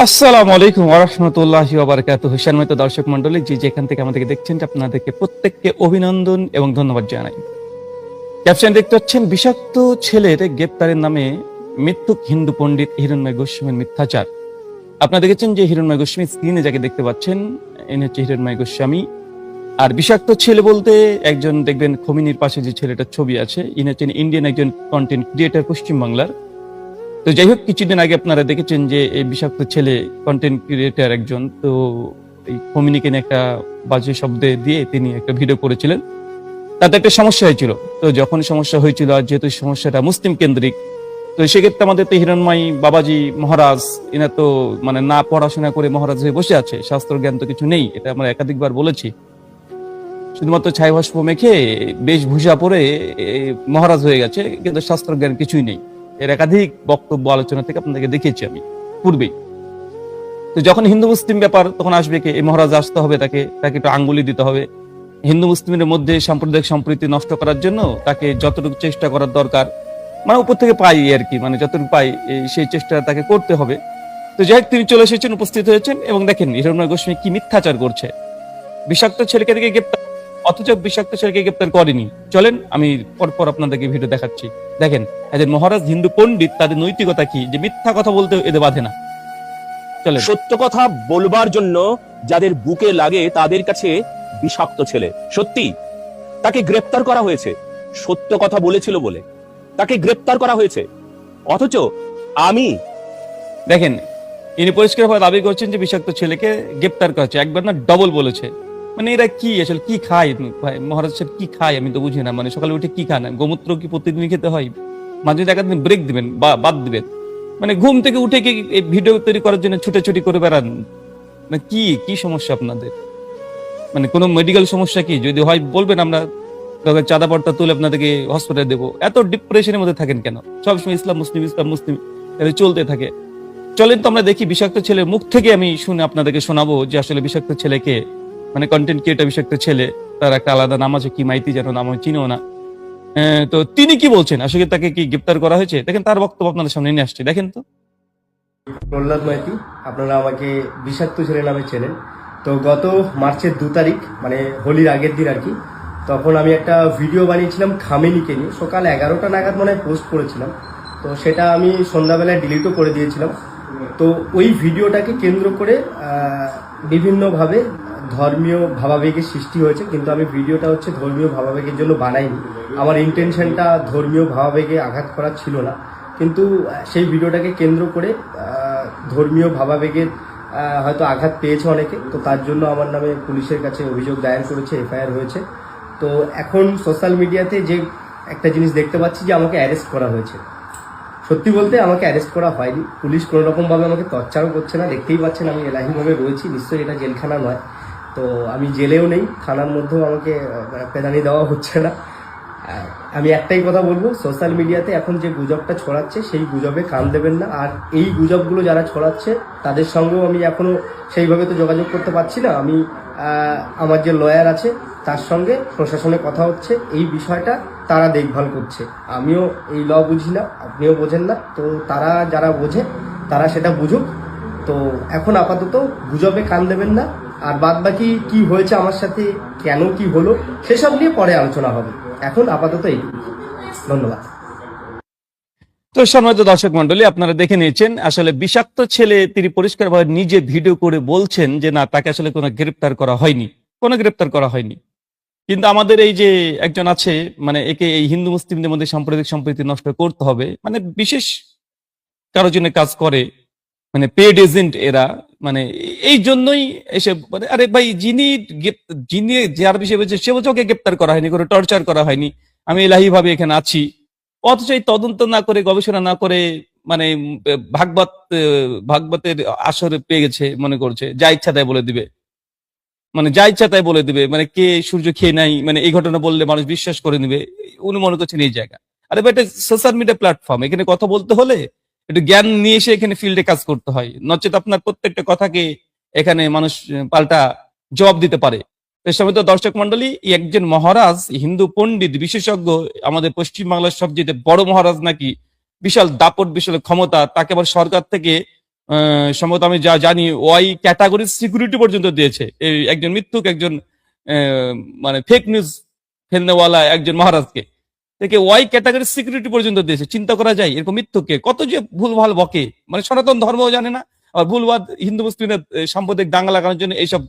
আসসালামু আলাইকুম ওয়া রাহমাতুল্লাহি ওয়া বারাকাতুহু। সম্মানিত দর্শক মণ্ডলী, যে যেখান থেকে আমাদেরকে দেখছেন, আপনাদেরকে প্রত্যেককে অভিনন্দন এবং ধন্যবাদ জানাই। ক্যাপশন দেখতে পাচ্ছেন, বিষাক্ত ছেলের গ্রেপ্তারের নামে মিথ্যুক হিন্দু পণ্ডিত হিরণ্ময় গোস্বামীর মিথ্যাচার। আপনারা দেখেছেন যে হিরণ্ময় গোস্বামী স্ক্রিনে যাকে দেখতে পাচ্ছেন, ইনি হচ্ছে হিরণ্ময় গোস্বামী। আর বিষাক্ত ছেলে বলতে একজন দেখবেন খমিনির পাশে যে ছেলেটার ছবি আছে, ইনি হচ্ছেন ইন্ডিয়ান একজন কন্টেন্ট ক্রিয়েটর পশ্চিমবাংলার। তো যাই হোক, কিছুদিন আগে আপনারা দেখেছেন যে এই বিষাক্ত ছেলে কন্টেন্ট ক্রিয়েটর একজন, তো এই কমিউনিকে নিয়ে একটা বাজে শব্দে দিয়ে তিনি একটা ভিডিও করেছিলেন। তাতে একটা সমস্যা হয়েছিল। তো যখন সমস্যা হয়েছিল, আর যেহেতু সমস্যাটা মুসলিম কেন্দ্রিক, তো সেক্ষেত্রে আমাদের তো হিরণময় বাবাজি মহারাজ, এনা তো মানে না পড়াশোনা করে মহারাজ হয়ে বসে আছে, শাস্ত্র জ্ঞান তো কিছু নেই, এটা আমরা একাধিকবার বলেছি। শুধুমাত্র ছাই ভস্ম মেখে বেশভূষা পরে মহারাজ হয়ে গেছে, কিন্তু শাস্ত্র জ্ঞান কিছুই নেই। এর একাধিক বক্তব্য আলোচনা থেকে আপনাদেরকে দেখিয়েছি আমি পূর্বেই। তো যখন হিন্দু মুসলিম ব্যাপার, তখন আসবে কে? এই মহারাজ আসতে হবে, তাকে একটু আঙ্গুলি দিতে হবে। হিন্দু মুসলিমের মধ্যে সাম্প্রদায়িক সম্প্রীতি নষ্ট করার জন্য তাকে যতটুকু চেষ্টা করার দরকার, মানে উপর থেকে পাই আর কি, মানে যতটুকু পাই সেই চেষ্টা তাকে করতে হবে। তো যাই হোক, তিনি চলে এসেছেন, উপস্থিত হয়েছেন, এবং দেখেন হিরণ্ময় গোস্বামী কি মিথ্যাচার করছে। বিষাক্ত ছেলেকে দিকে গ্রেপ্তার, অথচ বিষাক্ত ছেলেকে গ্রেপ্তার করেনি। চলেন আমি পরপর আপনাদেরকে ভিডিও দেখাচ্ছি। দেখেন এদের মহারাজ হিন্দু পণ্ডিত, তাদের নৈতিকতা কি, যে মিথ্যা কথা বলতে এদের বাধে না। চলেন। সত্য কথা বলবার জন্য যাদের বুকে লাগে তাদের কাছে বিষাক্ত ছেলে। সত্যি তাকে গ্রেপ্তার করা হয়েছে, সত্য কথা বলেছিল বলে তাকে গ্রেপ্তার করা হয়েছে। অথচ আমি দেখেন, ইনি পরিষ্কারভাবে দাবি করছেন যে বিষাক্ত ছেলেকে গ্রেপ্তার করা হয়েছে, একবার না ডবল বলেছে। মানে এরা কি আসলে কি খায় ভাই? মহারাজ সাহেব কি খায় আমি তো বুঝি না। মানে সকালে উঠে কি খান? গোমূত্র কি প্রতিদিন খেতে হয়? মাঝে একদিন ব্রেক দিবেন বা বাদ দিবেন? মানে ঘুম থেকে উঠে কি এই ভিডিও তৈরি করার জন্য ছুটাছুটি করে বেড়ান? মানে কি কি সমস্যা আপনাদের? মানে কোনো মেডিকেল সমস্যা কি? যদি হয় বলবেন, আমরা চাঁদা পর্দা তুলে আপনাদেরকে হসপিটালে দেবো। এত ডিপ্রেশনের মধ্যে থাকেন কেন? সবসময় ইসলাম মুসলিম ইসলাম মুসলিম এটা চলতে থাকে। চলেন তো আমরা দেখি বিষাক্ত ছেলের মুখ থেকে, আমি শুনে আপনাদেরকে শোনাবো যে আসলে বিষাক্ত ছেলেকে, মানে কন্টেন্ট ক্রিয়েটর বিষাক্ত ছেলে, তার একটা আলাদা নাম আছে, কি মাইতি যেন নাম, আমি চিনিও না। তো তিনি কি বলছেন, আসলে তাকে কি গ্রেপ্তার করা হয়েছে? দেখেন তার বক্তব্য আপনাদের সামনে নিয়ে আসছে, দেখেন তো। প্রহ্লাদ মাইতি, আপনারা আমাকে বিষাক্ত ছেলে নামে চেনেন। তো গত মার্চের 2 তারিখ, মানে হোলির আগের দিন আর কি, তখন আমি একটা ভিডিও বানিয়েছিলাম খামেনিকে নিয়ে। সকাল 11টা নাগাদ মনে হয় পোস্ট করেছিলাম। তো সেটা আমি সন্ধ্যাবেলায় ডিলিটও করে দিয়েছিলাম। তো ওই ভিডিওটাকে কেন্দ্র করে বিভিন্নভাবে ধর্মীয় ভাবাবেগের সৃষ্টি হয়েছে, কিন্তু আমি ভিডিওটা ধর্মীয় ভাবাবেগের জন্য বানাইনি। আমার ইন্টেনশনটা ধর্মীয় ভাবাবেগে আঘাত করা ছিল না, কিন্তু সেই ভিডিওটাকে কেন্দ্র করে ধর্মীয় ভাবাবেগের হয়তো আঘাত পেয়েছে অনেকে। তো তার জন্য আমার নামে পুলিশের কাছে অভিযোগ দায়ের করেছে, এফআইআর হয়েছে। তো এখন সোশ্যাল মিডিয়াতে যে একটা জিনিস দেখতে পাচ্ছি, যে আমাকে অ্যারেস্ট করা হয়েছে। সত্যি বলতে আমাকে অ্যারেস্ট করা হয়নি, পুলিশ কোনো রকমভাবে আমাকে টর্চারও করছে না। দেখতেই পাচ্ছেন আমি এলাহিভাবে রয়েছি, নিশ্চয়ই এটা জেলখানা নয়। তো আমি জেলেও নেই, থানার মধ্যেও আমাকে পেদানি দেওয়া হচ্ছে না। আমি একটাই কথা বলবো, সোশ্যাল মিডিয়াতে এখন যে গুজবটা ছড়াচ্ছে, সেই গুজবে কান দেবেন না। আর এই গুজবগুলো যারা ছড়াচ্ছে, তাদের সঙ্গেও আমি এখনো সেইভাবে তো যোগাযোগ করতে পারছি না। আমি আমার যে লয়ার আছে, তার সঙ্গে প্রশাসনে কথা হচ্ছে, এই বিষয়টা তারা দেখভাল করছে। আমিও এই ল বুঝি না, আপনিও বোঝেন না। তো তারা যারা বোঝে, তারা সেটা বুঝুক। তো এখন আপাতত গুজবে কান দেবেন না। আর বাদ বাকি কি হয়েছে আমার সাথে, কেন কি হলো, সেসব নিয়ে পরে আলোচনা হবে। এখন আপাতত এইটুকু। ধন্যবাদ। তো সম্মানিত দর্শক মন্ডলী, আপনারা দেখে নিয়েছেন আসলে বিষাক্ত ছেলে তিনি পরিষ্কারভাবে নিজে ভিডিও করে বলছেন যে না, তাকে আসলে কোনো গ্রেপ্তার করা হয়নি, কোনো গ্রেপ্তার করা হয়নি। কিন্তু আমাদের এই যে একজন আছে, মানে একে এই হিন্দু মুসলিমদের মধ্যে সাম্প্রদায়িক সম্প্রীতি নষ্ট করতে হবে, মানে বিশেষ কারোর জন্য কাজ করে, মানে পেড এজেন্ট এরা। মানে এই জন্যই এসে মানে, আরে ভাই, যিনি যিনি যার বিষয়ে বলছে সে বলছে ওকে গ্রেপ্তার করা হয়নি, কোনো টর্চার করা হয়নি, আমি এলাহি ভাবে এখানে আছি। অথচ এই তদন্ত না করে, গবেষণা না করে, মানে ভাগবতের আসরে পেয়ে গেছে, মনে করছে যা ইচ্ছা তাই বলে দিবে, মানে যা ইচ্ছা তাই বলে দিবে, মানে কে সূর্য খেয়ে নাই, মানে এই ঘটনা বললে মানুষ বিশ্বাস করে নিবে, উনি মনে করছেন এই জায়গা। আরে ভাই, এটা সোশ্যাল মিডিয়া প্ল্যাটফর্ম, এখানে কথা বলতে হলে একটু জ্ঞান নিয়ে এসে এখানে ফিল্ডে কাজ করতে হয়, নচেত আপনার প্রত্যেকটা কথাকে এখানে মানুষ পাল্টা জবাব দিতে পারে। সম্মানিত দর্শক মন্ডলী, একজন মহারাজ হিন্দু পণ্ডিত বিশেষজ্ঞ, আমাদের পশ্চিমবাংলার সবচেয়ে বড় মহারাজ নাকি, বিশাল দাপট, বিশাল ক্ষমতা, তাকে আবার সরকার থেকে সম্ভবত আমি যা জানি ওয়াই ক্যাটাগরির সিকিউরিটি পর্যন্ত দিয়েছে এই একজন মিথ্যুক, একজন মানে ফেক নিউজ ফেলনেওয়ালা একজন মহারাজকে, থেকে ওয়াই ক্যাটাগরির সিকিউরিটি পর্যন্ত দিয়েছে। চিন্তা করা যায় এরকম মিথ্যুককে কত যে ভুলভাল বকে, মানে সনাতন ধর্মও জানে না, আর ভুলবাদ হিন্দু মুসলিমের সাম্প্রদায়িক দাঙ্গা লাগানোর জন্য এইসব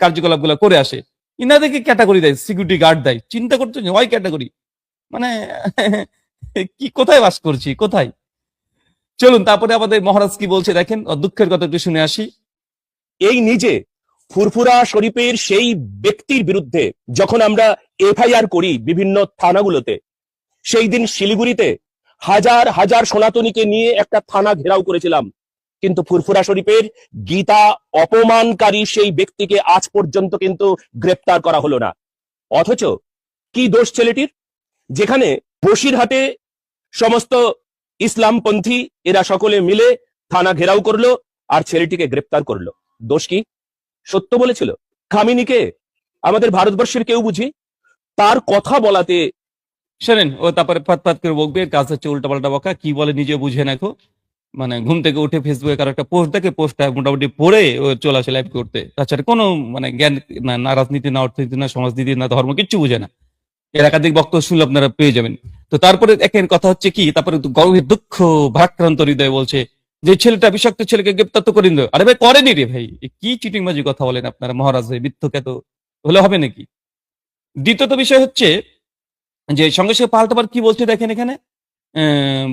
কার্যকলাপ গুলো করে আসে। ইনাদেরকে ক্যাটাগরি দেয়, সিকিউরিটি গার্ড দেয়। চিন্তা করতে ওয়াই ক্যাটাগরি, মানে কি কোথায় বাস করছি, কোথায়? চলুন তারপরে আমাদের মহারাজ কি বলছে দেখেন, দুঃখের কথা একটু শুনে আসি। এই নিজে ফুরফুরা শরীফের সেই ব্যক্তির বিরুদ্ধে যখন আমরা এফআইআর করি বিভিন্ন থানাগুলোতে, সেই দিন শিলিগুড়িতে হাজার হাজার সনাতনীকে নিয়ে একটা থানা ঘেরাও করেছিলাম, কিন্তু ফুরফুরা শরীফের গীতা অপমানকারী সেই ব্যক্তিকে আজ পর্যন্ত কিন্তু গ্রেপ্তার করা হলো না। অথচ কি দোষ ছেলেটির? যেখানে বসিরহাটে সমস্ত ইসলামপন্থী এরা সকলে মিলে থানা ঘেরাও করলো আর ছেলেটিকে গ্রেপ্তার করলো, দোষ কি? সত্য বলেছিল। খামিনিকে আমাদের ভারতবর্ষের কেউ বুঝি? তার কথা বলাতে শোনেন, ও তারপরে ফাত করে বকবে, কাজ হচ্ছে উল্টাপাল্টা বকা, কি বলে নিজে বুঝে নাকো। মানে ঘুম থেকে উঠে ফেসবুকে কারো একটা পোস্ট দেখে, পোস্টটা মোটামুটি পড়ে ও চলে আসে লাইভ করতে। তাছাড়া কোনো মানে জ্ঞান না, না রাজনীতি, না অর্থনীতি, না সমাজনীতি, না ধর্ম, কিচ্ছু বুঝে না। এর একাধিক বক্তব্য শুনলে আপনারা পেয়ে যাবেন। তো তারপরে একের কথা হচ্ছে কি, তারপরে গভীর দুঃখ ভারাক্রান্ত হৃদয় বলছে যে ছেলেটা, বিষাক্ত ছেলেকে গ্রেপ্তার তো করেন। আরে ভাই করেনি রে ভাই, কি চিটিংবাজি কথা বলেন আপনারা মহারাজ, মিথ্যুক এত হলে হবে নাকি? দ্বিতীয়ত বিষয় হচ্ছে যে সঙ্গে সঙ্গে পাল্টাবার কি বলছে দেখেন এখানে,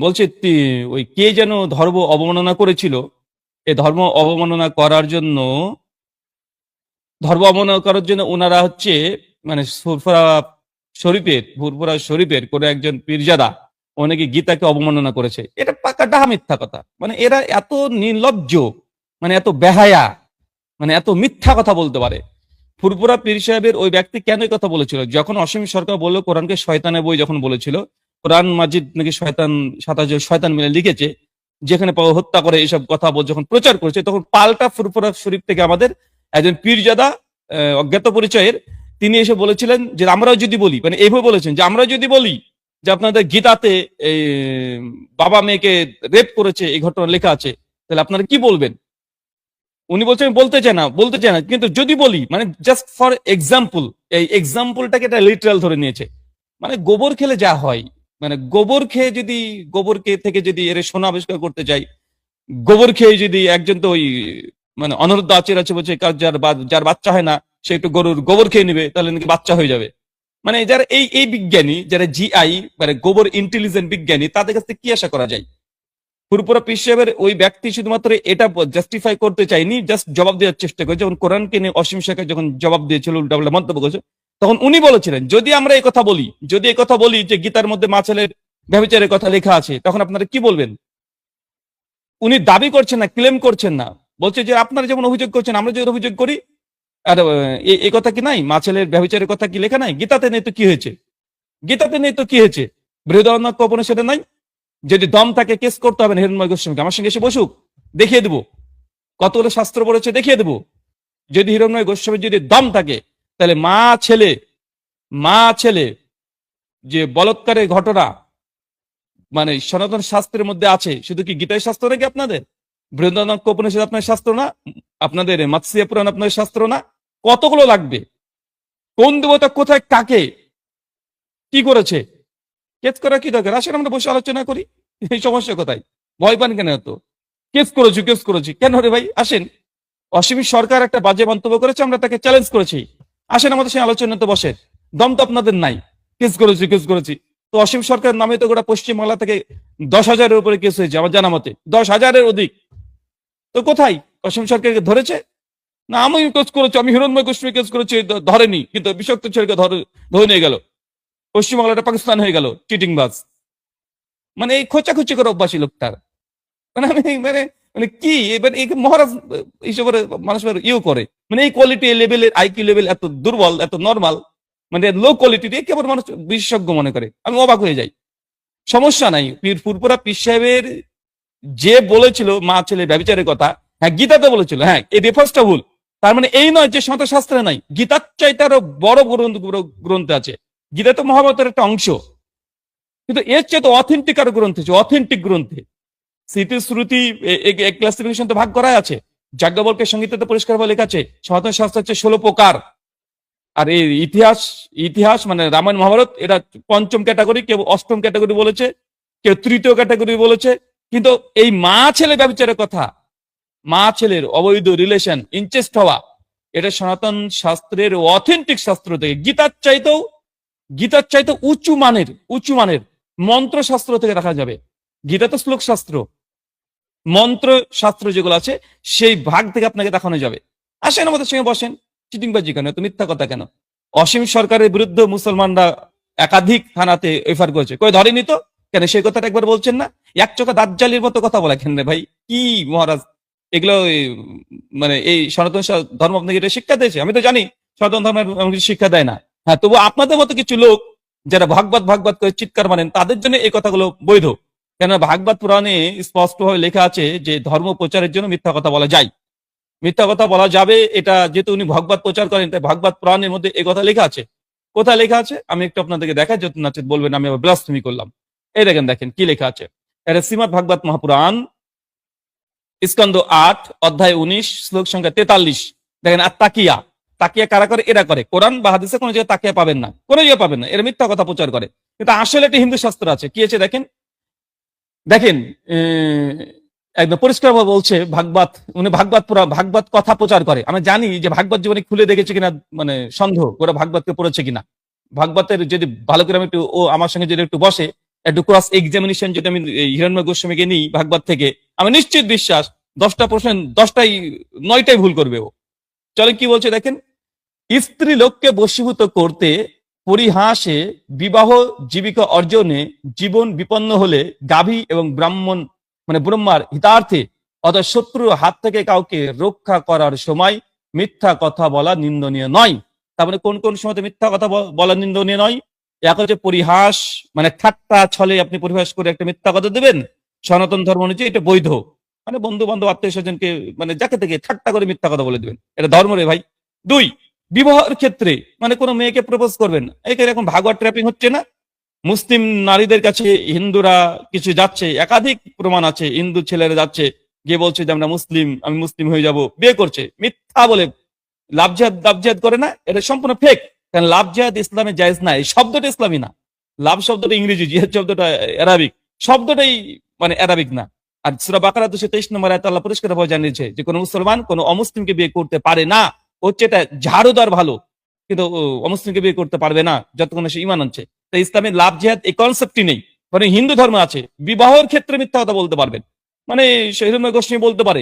বলছে ওই কে যেন ধর্ম অবমাননা করেছিল, এই ধর্ম অবমাননা করার জন্য ওনারা হচ্ছে মানে ফুরফুরা শরীফের কোন একজন পীরজাদা অনেকে গীতাকে অবমাননা করেছে। এটা পাকা ডাহা মিথ্যা কথা। মানে এরা এত নির্লজ্জ, মানে এত বেহায়া, মানে এত মিথ্যা কথা বলতে পারে। ফুরফুরা পীর সাহেবের ওই ব্যক্তি কেন এই কথা বলেছিল? যখন অসীম সরকার বললো কোরআনকে শয়তানের বই, যখন বলেছিল কোরআন মাজিদ নাকি শয়তান 27 শয়তান মিলে লিখেছে, যেখানে হত্যা করে এইসব কথা যখন প্রচার করেছে, তখন পাল্টা ফুরফুরা শরীফ থেকে আমাদের একজন পীরজাদা অজ্ঞাত পরিচয়ের তিনি এসে বলেছিলেন যে আমরাও যদি বলি, মানে এইভাবে বলেছেন যে আমরা যদি বলি যে আপনাদের গীতাতে এই বাবা মেয়েকে রেপ করেছে এই ঘটনা লেখা আছে, তাহলে আপনারা কি বলবেন? উনি বলছেন বলতে চায় না, কিন্তু যদি বলি, মানে জাস্ট ফর এক্সাম্পল, এই এক্সাম্পলটাকে এটা লিটারাল ধরে নিয়েছে। মানে গোবর খেলে যা হয়, মানে গোবর খেয়ে থেকে যদি এর সোনা আবিষ্কার করতে চাই, গোবর খেয়ে যদি একজন তো ওই মানে অনরুদ্ধ আচের আছে বলছে, যার বাচ্চা হয় না সে একটু গরুর গোবর খেয়ে নেবে, তাহলে নাকি বাচ্চা হয়ে যাবে। মানে যারা এই বিজ্ঞানী, যারা জিআই মানে গোবর ইন্টেলিজেন্ট বিজ্ঞানী, তাদের কাছ থেকে কি আশা করা যায়? ফুরফুরা পীর সাহেবের ওই ব্যক্তি শুধুমাত্র এটা জাস্টিফাই করতে চাইনি, জাস্ট জবাব দেওয়ার চেষ্টা করে। যখন কোরআনকে নিয়ে অসীম শেখের যখন জবাব দিয়েছিল, উল্টাপাল্টা মন্তব্য করেছে, তখন উনি বলেছিলেন যদি আমরা এই কথা বলি যে গীতার মধ্যে মা ছেলের ব্যভিচারের কথা লেখা আছে, তখন আপনারা কি বলবেন? উনি দাবি করছেন না, ক্লেম করছেন না, বলছে যে আপনারা যেমন অভিযোগ করছেন আমরা যদি অভিযোগ করি, আর এই কথা কি নাই? মা ছেলের ব্যভিচারের কথা কি লেখা নাই? গীতাতে নেই তো কি হয়েছে? বৃহদারণ্যক উপনিষদে নাই? যদি দম থাকে কেস করতে হবে না হিরণ্ময় গোস্বামীকে, আমার সঙ্গে এসে বসুক, দেখিয়ে দেবো কতগুলো শাস্ত্র পড়েছে, দেখিয়ে দেবো। যদি হিরণ্ময় গোস্বামীর যদি দম থাকে, তাহলে মা ছেলে যে বলৎকারের ঘটনা মানে সনাতন শাস্ত্রের মধ্যে আছে, শুধু কি গীতায় শাস্ত্র নাকি আপনাদের? বৃহদারণ্যক উপনিষদ আপনার শাস্ত্র না? আপনাদের মৎস্য পুরাণ আপনার শাস্ত্র না? কতগুলো লাগবে? কোন দেবতা কোথায় কাকে কি করেছে, কেস করা কি দরকার? আসলে আমরা বসে আলোচনা করি, এই সমস্যা কোথায়? ভয় পান কেন এত? কেস করেছি কেন রে ভাই? আসেন, অসীম সরকার একটা বাজে মন্তব্য করেছে, আমরা তাকে চ্যালেঞ্জ করেছি, আসেন আমাদের সেই আলোচনাতে বসেন। দম তো আপনাদের নাই, কেস করেছি। তো অসীম সরকারের নামে তো গোটা পশ্চিমবাংলা থেকে 10,000-এর উপরে কেস হয়েছে আমার জানা মতে, 10,000-এর অধিক। তো কোথায় অসীম সরকারকে ধরেছে? না আমি কেস করেছি, আমি হিরণ্ময় গোস্বামী কেস করেছি, ধরেনি, কিন্তু বিষাক্ত ছেলেকে ধরে নিয়ে গেল, পশ্চিমবাংলাটা পাকিস্তান হয়ে গেল, চিটিং বাজ। মানে এই খোঁচাখুচি করে অভ্যাসী লোকটার, মানে আমি মানে কি এবার এই মহারাজ হিসেবে মানুষ করে, মানে এই কোয়ালিটি লেভেলের আইকিউ লেভেল এত দুর্বল, এত নর্মাল, মানে লো কোয়ালিটি দিয়ে কেবল মানুষ বিশেষজ্ঞ মনে করে। আমি অবাক হয়ে যাই। সমস্যা নাই, ফুরফুরা পীর সাহেবের যে বলেছিল মা ছেলে ব্যভিচারের কথা, হ্যাঁ গীতাতে বলেছিল, হ্যাঁ এই রেফারেন্সটা ভুল। তার মানে এই নয় যে সনাতন শাস্ত্রে নাই, গীতার চাইতে আরো বড় গ্রন্থ আছে। গীতা তো মহাভারতের একটা অংশ, কিন্তু এর চেয়ে তো অথেন্টিক আরো গ্রন্থ আছে, অথেন্টিক গ্রন্থে স্মৃতি শ্রুতি ক্লাসিফিকেশন তো ভাগ করাই আছে। যাজ্ঞবল্ক্যের সংহিতাতে পরিষ্কার ভাবে লেখা আছে সনাতন শাস্ত্র হচ্ছে 16 প্রকার। আর এই ইতিহাস ইতিহাস মানে রামায়ণ মহাভারত এটা পঞ্চম ক্যাটাগরি, কেউ অষ্টম ক্যাটাগরি বলেছে, কেউ তৃতীয় ক্যাটাগরি বলেছে। কিন্তু এই মা ছেলে ব্যভিচারের কথা, মা ছেলের অবৈধ রিলেশন, ইনচেস্ট হওয়া, এটা সনাতন শাস্ত্রের অথেন্টিক শাস্ত্র থেকে গীতার চাইতেও উঁচু মানের মন্ত্র শাস্ত্র থেকে রাখা যাবে। গীতা তো শ্লোক শাস্ত্র, মন্ত্র শাস্ত্র যেগুলো আছে সেই ভাগ থেকে আপনাকে দেখানো যাবে। আসেন আমাদের সঙ্গে বসেন। চিটিংবাজি কেন, এত মিথ্যা কথা কেন? অসীম সরকারের বিরুদ্ধে মুসলমানরা একাধিক থানাতে এফআইআর করেছে, কই ধরেনি তো, কেন সেই কথাটা একবার বলছেন না? এক চোখা দাজ্জালির মতো কথা বলা কেন রে ভাই? কি মহারাজ এগুলো মানে এই সনাতন ধর্ম আপনাকে এটা শিক্ষা দিয়েছে? আমি তো জানি সনাতন ধর্ম আমাকে শিক্ষা দেয় না। হ্যাঁ, তবু আপনাদের মতো কিছু লোক যারা ভাগবত করে চিৎকার মানেন তাদের জন্য এই কথাগুলো বৈধ। কেন ভাগবত পুরাণে স্পষ্টভাবে লেখা আছে যে ধর্ম প্রচারের জন্য মিথ্যা কথা বলা যায়, মিথ্যা কথা বলা যাবে। এটা যেহেতু উনি ভাগবত প্রচার করেন তাই ভাগবত পুরাণের মধ্যে এই কথা লেখা আছে। কোথায় লেখা আছে আমি একটু আপনাদেরকে দেখাই, যত নাচেত বলবেন আমি আবার ব্লাসফেমি করলাম। এই দেখেন, দেখেন কি লেখা আছে। এটা শ্রীমদ ভাগবত মহাপুরাণ স্কন্দ 8 অধ্যায় 19 শ্লোক সংখ্যা 43। দেখেন, আর তাকিয়া তাকিয়া কারা করে? এরা করে। কোরআন বা হাদিসে কোনো জায়গায় তাকিয়া পাবেন না, কোনো জায়গায় পাবেন না। এরা মিথ্যা কথা প্রচার করে, কিন্তু আসলে একটা হিন্দু শাস্ত্র আছে। কি আছে দেখেন, দেখেন একদম পরিষ্কার ভাবে বলছে ভাগবত, উনি ভাগবত কথা প্রচার করে। আমি জানি যে ভাগবত জীবনে খুলে দেখেছে কিনা, মানে সন্দেহ ওরা ভাগবতকে পড়েছে কিনা। ভাগবতের যদি ভালো করে আমি একটু, ও আমার সঙ্গে যদি একটু বসে, একটু ক্রস এক্সামিনেশন যদি আমি হিরণ্ময় গোস্বামীকে নিই ভাগবত থেকে, আমি নিশ্চিত বিশ্বাস 10টা প্রশ্ন 10টাই 9টাই ভুল করবে ও। চলে কি বলছে দেখেন, স্ত্রী লোককে বশীভূত করতে পরিহাসে বিবাহ জীবিকা অর্জনে জীবন বিপন্ন হলে গাভী এবং ব্রাহ্মণ মানে ব্রহ্মার হিতার্থে অর্থাৎ শত্রুর হাত থেকে কাউকে রক্ষা করার সময় মিথ্যা কথা বলা নিন্দনীয় নয়। তার মানে কোন কোন সময় মিথ্যা কথা বলা নিন্দনীয় নয়? এক হচ্ছে পরিহাস, মানে ঠাট্টা ছলে আপনি পরিহাস করে একটা মিথ্যা কথা দেবেন, সনাতন ধর্ম অনুযায়ী এটা বৈধ। মানে বন্ধু বান্ধব আত্মীয় স্বজনকে মানে যাকে থেকে ঠাট্টা করে মিথ্যা কথা বলে দেবেন, এটা ধর্ম রে ভাই। 2, বিবাহের ক্ষেত্রে মানে কোনো মেয়েকে প্রপোজ করবেন, এখানে এখন ভাগবত ট্র্যাপিং হচ্ছে না? মুসলিম নারীদের কাছে হিন্দুরা কিছু যাচ্ছে, একাধিক প্রমাণ আছে, হিন্দু ছেলেরা যাচ্ছে গিয়ে বলছে যে আমরা মুসলিম, আমি মুসলিম হয়ে যাব, বিয়ে করছে মিথ্যা বলে। লাভ জিহাদ করে না, এটা সম্পূর্ণ ফেক। কারণ লাভ জিহাদ ইসলামে জায়েজ না, এই শব্দটা ইসলামী না। লাভ শব্দটা ইংরেজি, জিহাদ শব্দটা আরাবিক, শব্দটাই মানে আরাবিক না। আর সূরা বাকারা 223 নম্বর আয়াতে আল্লাহ পরিষ্কার ভাবে জানিয়েছে যে কোনো মুসলমান কোনো অমুসলিমকে বিয়ে করতে পারে না। হচ্ছে এটা ঝাড়ুদার ভালো, কিন্তু অমুসলিমকে বিয়ে করতে পারবে না যতক্ষণ সে ঈমান আনছে। তাই ইসলামে লাভ জিহাদ এই কনসেপ্টই নেই। মানে হিন্দু ধর্ম আছে বিবাহের ক্ষেত্রে মিথ্যা কথা বলতে পারবেন। মানে হিরণ্ময় গোস্বামী বলতে পারে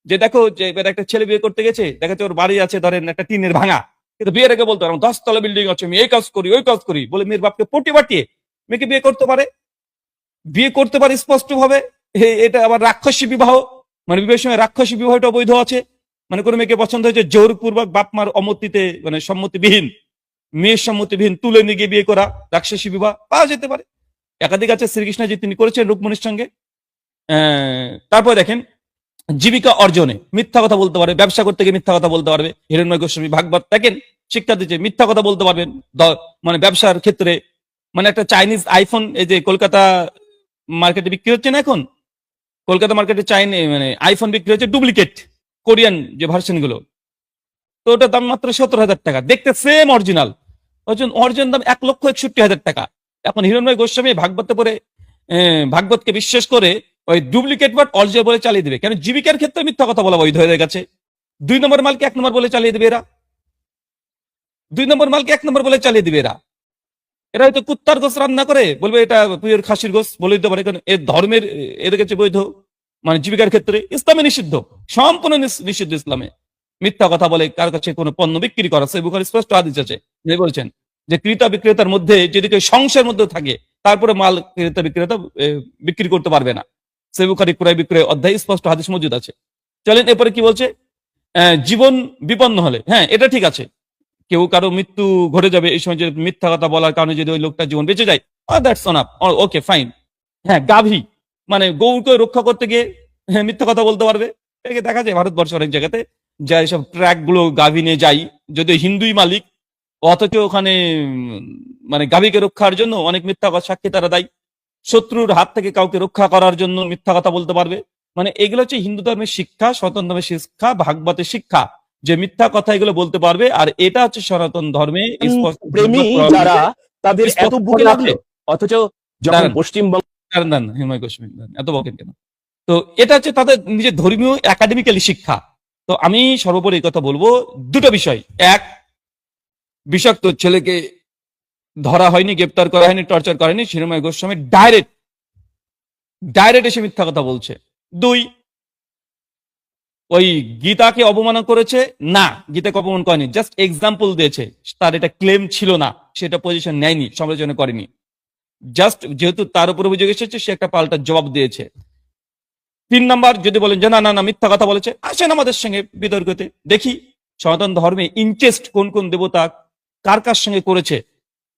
যে দেখো যে একটা ছেলে বিয়ে করতে গেছে, দেখা যাচ্ছে ওর বাড়ি আছে ধরেন একটা টিনের ভাঙা, কিন্তু বিয়ের আগে বলতে পারে 10 তলা বিল্ডিং আছে, আমি এই কাজ করি ওই কাজ করি বলে মেয়ের বাপকে পটি পাটিয়ে মেয়েকে বিয়ে করতে পারে স্পষ্ট ভাবে। এটা আবার রাক্ষসী বিবাহ, মানে বিবাহের সময় রাক্ষসী বিবাহটা বৈধ আছে। মানে কোনো মেয়েকে পছন্দ হয়েছে জোরপূর্বক বাপ মার অমতিতে মানে সম্মতিবিহীন, মেয়ের সম্মতিবিহীন তুলে নিয়ে গিয়ে বিয়ে করা, রাক্ষসী বিবাহ পাওয়া যেতে পারে। একাধিক আছে শ্রীকৃষ্ণ যে তিনি করেছেন রুক্মিণীর সঙ্গে। তারপরে দেখেন জীবিকা অর্জনে মিথ্যা কথা বলতে পারবে, ব্যবসা করতে গিয়ে মিথ্যা কথা বলতে পারবে। হিরণ্ময় গোস্বামী ভাগবত দেখেন শিক্ষা দিচ্ছে মিথ্যা কথা বলতে পারবেন মানে ব্যবসার ক্ষেত্রে। মানে একটা চাইনিজ আইফোন এই যে কলকাতা মার্কেটে বিক্রি হচ্ছে না এখন, কলকাতা মার্কেটে মানে আইফোন বিক্রি হচ্ছে ডুপ্লিকেট কোরিয়ান যে ভার্সন গুলো, তো ওটার দাম মাত্র 17,000 টাকা, দেখতে সেম অরিজিনাল, অরিজিনাল দাম 1,61,000 টাকা। এখন হিরণ্ময় গোস্বামী ভাগবতে পড়ে ভাগবতকে বিশ্বাস করে ওই ডুপ্লিকেট বাট অরিজিনাল বলে চালিয়ে দেবে। কেন জীবিকার ক্ষেত্রে মিথ্যা কথা বলা বৈধ হয়ে গেছে। 2 নম্বর মালকে 1 নম্বর বলে চালিয়ে দেবে এরা, 2 নম্বর মালকে 1 নম্বর বলে চালিয়ে দিবে এরা। এরা হয়তো কুত্তার গোস রান্না করে বলবে এটা পুয়ের খাসির গোস বলে দিতে পারে, কারণ এর ধর্মের এদের কাছে বৈধ। মানে জীবিকার ক্ষেত্রে ইসলামে নিষিদ্ধ, সম্পূর্ণ নিষিদ্ধ ইসলামে মিথ্যা কথা বলে কার কাছে কোনো পণ্য বিক্রি করা। সে বুখারী স্পষ্ট হাদিস আছে, যে বলছেন যে ক্রেতা বিক্রেতার মধ্যে যদি কেউ সংশয়ের মধ্যে থাকে তারপরে মাল ক্রেতা বিক্রেতা বিক্রি করতে পারবে না। সে বুখারী ক্রয় বিক্রয় অধ্যায় স্পষ্ট হাদিস মজুদ আছে। চলেন এরপরে কি বলছে, জীবন বিপন্ন হলে, হ্যাঁ এটা ঠিক আছে, কেউ কারো মৃত্যু ঘটে যাবে এই সময় যদি মিথ্যা কথা বলার কারণে যদি ওই লোকটা জীবন বেঁচে যায়, that's on up, okay fine. হ্যাঁ গাভী মানে গৌকে রক্ষা করতে গিয়ে মিথ্যা কথা বলতে পারবে। একে দেখা যায় ভারতবর্ষের অনেক জায়গাতে যা এইসব ট্র্যাক গুলো গাভী নিয়ে যাই, যদি হিন্দুই মালিক অথচ ওখানে মানে গাভীকে রক্ষার জন্য অনেক মিথ্যা সাক্ষী তারা দেয়। শত্রুর হাত থেকে কাউকে রক্ষা করার জন্য মিথ্যা কথা বলতে পারবে। মানে এগুলো হচ্ছে হিন্দু ধর্মের শিক্ষা, সনাতন ধর্মের শিক্ষা, ভাগবতের শিক্ষা, যে মিথ্যা কথা এগুলো বলতে পারবে। আর এটা হচ্ছে সনাতন ধর্মে স্পষ্ট প্রেমী যারা তাদের এত বুকে লাগলো, অথচ যখন দাঁড়ান। পশ্চিমবঙ্গ দাঁড়ান, হিমায় গোস্বামী, দাঁড়ান, এত বকেন কেন? তো এটা হচ্ছে তাদের নিজের ধর্মীয় একাডেমিক্যালি শিক্ষা। তো আমি সর্বোপরি এই কথা বলবো, দুটো বিষয়। এক, বিষাক্ত ছেলেকে ধরা হয়নি, গ্রেপ্তার করা হয়নি, টর্চার করা হয়নি, হিরণ্ময় গোস্বামী ডাইরেক্ট এসে মিথ্যা কথা বলছে। দুই, ওই গীতাকে অবমাননা করেছে না, গীতাকে অপমান করেনি, জাস্ট এক্সাম্পল দিয়েছে। তার এটা ক্লেম ছিল না, সেটা পজিশন নেয়নি, সমালোচনা করেনি। জাস্ট যেহেতু তার উপর অভিযোগ এসেছে, সে একটা পাল্টা জবাব দিয়েছে। 3 নাম্বার, যদি বলেন যে না না না মিথ্যা কথা বলেছে, আসেন আমাদের সঙ্গে বিতর্কতে, দেখি সনাতন ধর্মে ইনচেস্ট কোন কোন দেবতা কার কার সঙ্গে করেছে।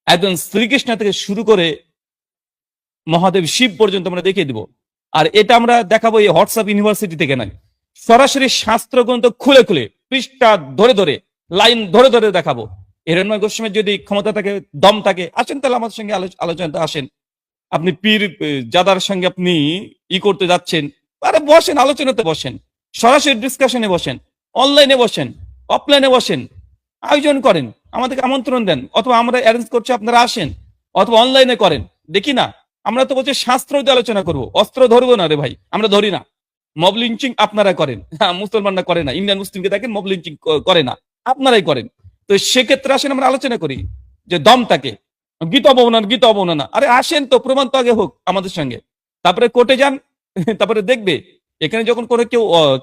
একদম শ্রীকৃষ্ণ থেকে শুরু করে মহাদেব শিব পর্যন্ত আমরা দেখিয়ে দিব। আর এটা আমরা দেখাবো এই হোয়াটসঅ্যাপ ইউনিভার্সিটি থেকে নয়, সরাসরি শাস্ত্র গ্রন্থ খুলে খুলে, পৃষ্ঠা ধরে ধরে, লাইন ধরে ধরে দেখাবো। হিরণ্ময় গোস্বামীর যদি ক্ষমতা থাকে, দম থাকে, আসেন তাহলে আমাদের সঙ্গে আলোচনাতে আসেন। আপনি পীর জাদার সঙ্গে আপনি করতে যাচ্ছেন, আরে বসেন, আলোচনাতে বসেন, সরাসরি ডিসকাশনে বসেন, অনলাইনে বসেন, অফলাইনে বসেন, আয়োজন করেন, আমাদেরকে আমন্ত্রণ দেন, অথবা আমরা অ্যারেঞ্জ করছি আপনারা আসেন, অথবা অনলাইনে করেন। দেখি না, আমরা তো বলছি শাস্ত্র দিয়ে আলোচনা করবো, অস্ত্র ধরবো না রে ভাই, আমরা ধরি না। মব লিঞ্চিং আপনারা করেন, হ্যাঁ, মুসলমানরা করে না, ইন্ডিয়ান মুসলিমকে দেখেন মব লিঞ্চিং করে না, আপনারাই করেন। তো সেক্ষেত্রে আসেন আমরা আলোচনা করি যে দম থাকে, গীত অবমাননা, আরে আসেন তো, প্রমাণ তো আগে হোক আমাদের সঙ্গে, তারপরে কোর্টে যান, তারপরে দেখবে। এখানে যখন কোনো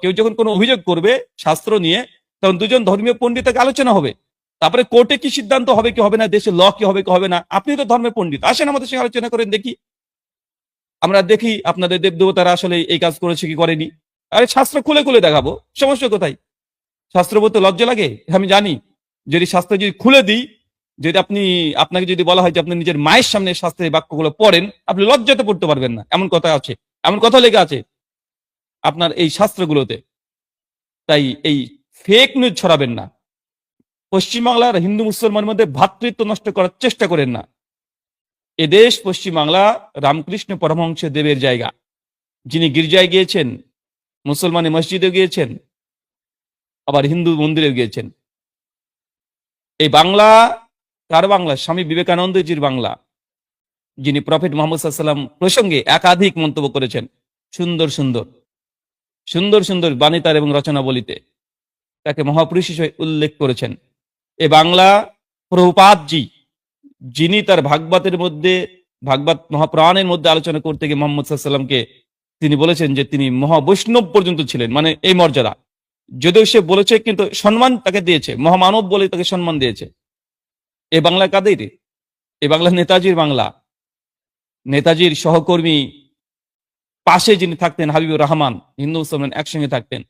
কেউ যখন কোনো অভিযোগ করবে শাস্ত্র নিয়ে, তখন দুজন ধর্মীয় পণ্ডিতের আলোচনা হবে, তারপরে কোর্টে কি সিদ্ধান্ত হবে কি হবে না, দেশে ল কি হবে কি হবে না। আপনি তো ধর্মের পণ্ডিত, আসেন আমাদের সঙ্গে আলোচনা করেন, দেখি, আমরা দেখি আপনাদের দেব দেবতারা আসলে এই কাজ করেছে কি করেনি। আরে শাস্ত্র খুলে খুলে দেখাবো, সমস্যা কোথায়? শাস্ত্র বলতে লজ্জা লাগে? আমি জানি, যদি শাস্ত্র যদি খুলে দিই, যদি আপনাকে যদি বলা হয় যে আপনি নিজের মায়ের সামনে শাস্ত্রের বাক্যগুলো পড়েন, আপনি লজ্জাতে পড়তে পারবেন না, এমন কথা আছে, এমন কথা লেগে আছে আপনার এই শাস্ত্রগুলোতে। তাই এই ফেক নিউজ ছড়াবেন না, পশ্চিমবাংলার হিন্দু মুসলমানের মধ্যে ভ্রাতৃত্ব নষ্ট করার চেষ্টা করেন না। এদেশ পশ্চিমবাংলা রামকৃষ্ণ পরমহংস দেবের জায়গা, যিনি গির্জায় গিয়েছেন, মুসলমানের মসজিদে গিয়েছেন, আবার হিন্দু মন্দিরে গিয়েছেন। এই বাংলা কার বাংলা? স্বামী বিবেকানন্দজির বাংলা, যিনি প্রফেট মোহাম্মদ সাল্লাম প্রসঙ্গে একাধিক মন্তব্য করেছেন, সুন্দর সুন্দর সুন্দর সুন্দর বাণী তার এবং রচনাবলিতে তাকে মহাপুরুষ হিসেবে উল্লেখ করেছেন। এ বাংলা প্রভুপাদজি, যিনি তার ভাগবতের মধ্যে, ভাগবত মহাপ্রাণের মধ্যে আলোচনা করতে গিয়ে মোহাম্মদ সাল্লামকে তিনি বলেছেন যে তিনি মহাবৈষ্ণব পর্যন্ত ছিলেন, মানে এই মর্যাদা। যদিও সে বলেছে, কিন্তু সম্মান তাকে দিয়েছে, মহামানব বলে তাকে সম্মান দিয়েছে। এই বাংলা কাদের? এই বাংলা নেতাজির বাংলা। নেতাজির সহকর্মী পাশে যিনি থাকতেন, হাবিবুর রহমান, হিন্দু মুসলমান একসঙ্গে থাকতেন।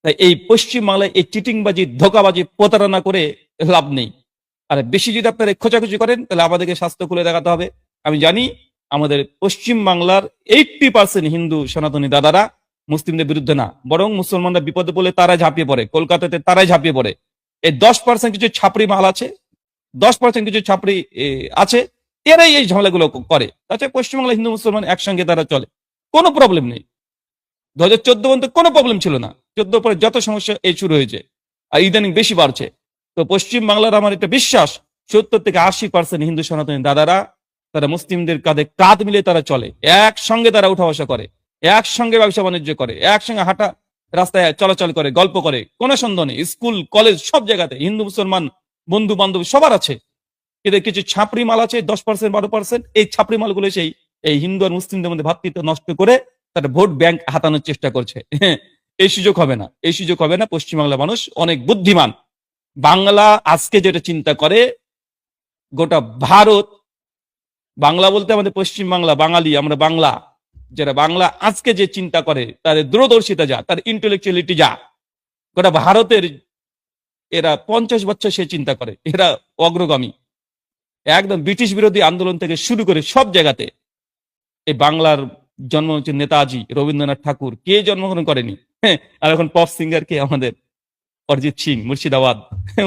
তাই এই পশ্চিম বাংলায় এই চিটিংবাজি, ধোকাবাজি, প্রতারণা করে লাভ নেই। আর বেশি যদি আপনারা খোঁচাখুচি করেন, তাহলে আমাদেরকে স্বাস্থ্য খুলে দেখাতে হবে। আমি জানি আমাদের পশ্চিম বাংলার 80% হিন্দু সনাতনী দাদারা মুসলিমদের বিরুদ্ধে না, বরং মুসলমানরা বিপদে পড়লে তারা ঝাঁপিয়ে পড়ে, কলকাতাতে তারাই ঝাঁপিয়ে পড়ে। এই 10% কিছু ছাপড়ি মাল আছে, 10% কিছু ছাপড়ি আছে, এরাই এই ঝামেলাগুলো করে। তাছাড়া পশ্চিমবাংলা হিন্দু মুসলমান একসঙ্গে তারা চলে, কোনো প্রবলেম নেই। 2014 পর্যন্ত কোনো প্রবলেম ছিল না, 14 পরে যত সমস্যা এই শুরু হয়েছে, আর ইদানিং বেশি বাড়ছে। তো পশ্চিম বাংলার আমার একটা বিশ্বাস, 70 থেকে 80% হিন্দু সনাতনী দাদারা, তারা মুসলিমদের কাঁধে কাঁধ মিলে তারা চলে, একসঙ্গে তারা উঠা বসা করে, একসঙ্গে ব্যবসা বাণিজ্য করে, একসঙ্গে হাঁটা রাস্তায় চলাচল করে, গল্প করে, কোনো সন্দেহ নেই। স্কুল কলেজ সব জায়গাতে হিন্দু মুসলমান বন্ধু বান্ধব সবার আছে। এদের কিছু ছাপড়ি মাল আছে, 10% 12%, এই ছাপড়ি মালগুলো এই হিন্দু আর মুসলিমদের মধ্যে ভ্রাতৃত্ব নষ্ট করে তারা ভোট ব্যাংক হাতানোর চেষ্টা করছে। এই সুযোগ হবে না, এই সুযোগ হবে না। পশ্চিমবাংলা মানুষ অনেক বুদ্ধিমান। বাংলা আজকে যেটা চিন্তা করে, গোটা ভারত, বাংলা বলতে আমাদের পশ্চিম বাংলা, বাঙালি, আমরা বাংলা, যারা বাংলা আজকে যে চিন্তা করে, তাদের দূরদর্শিতা যা, তার ইন্টেলেকচুয়ালিটি যা, গোটা ভারতের এরা 50 বছর সে চিন্তা করে, এরা অগ্রগামী। একদম ব্রিটিশ বিরোধী আন্দোলন থেকে শুরু করে সব জায়গাতে এই বাংলার জন্ম হচ্ছে নেতাজি, রবীন্দ্রনাথ ঠাকুর, কে জন্মগ্রহণ করেনি? আর এখন পপ সিঙ্গার কে? আমাদের অরিজিৎ সিং, মুর্শিদাবাদ,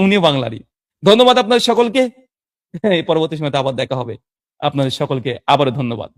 উনিও বাংলারই। ধন্যবাদ আপনাদের সকলকে। পরবর্তী সময় আবার দেখা হবে। আপনাদের সকলকে আবারও ধন্যবাদ।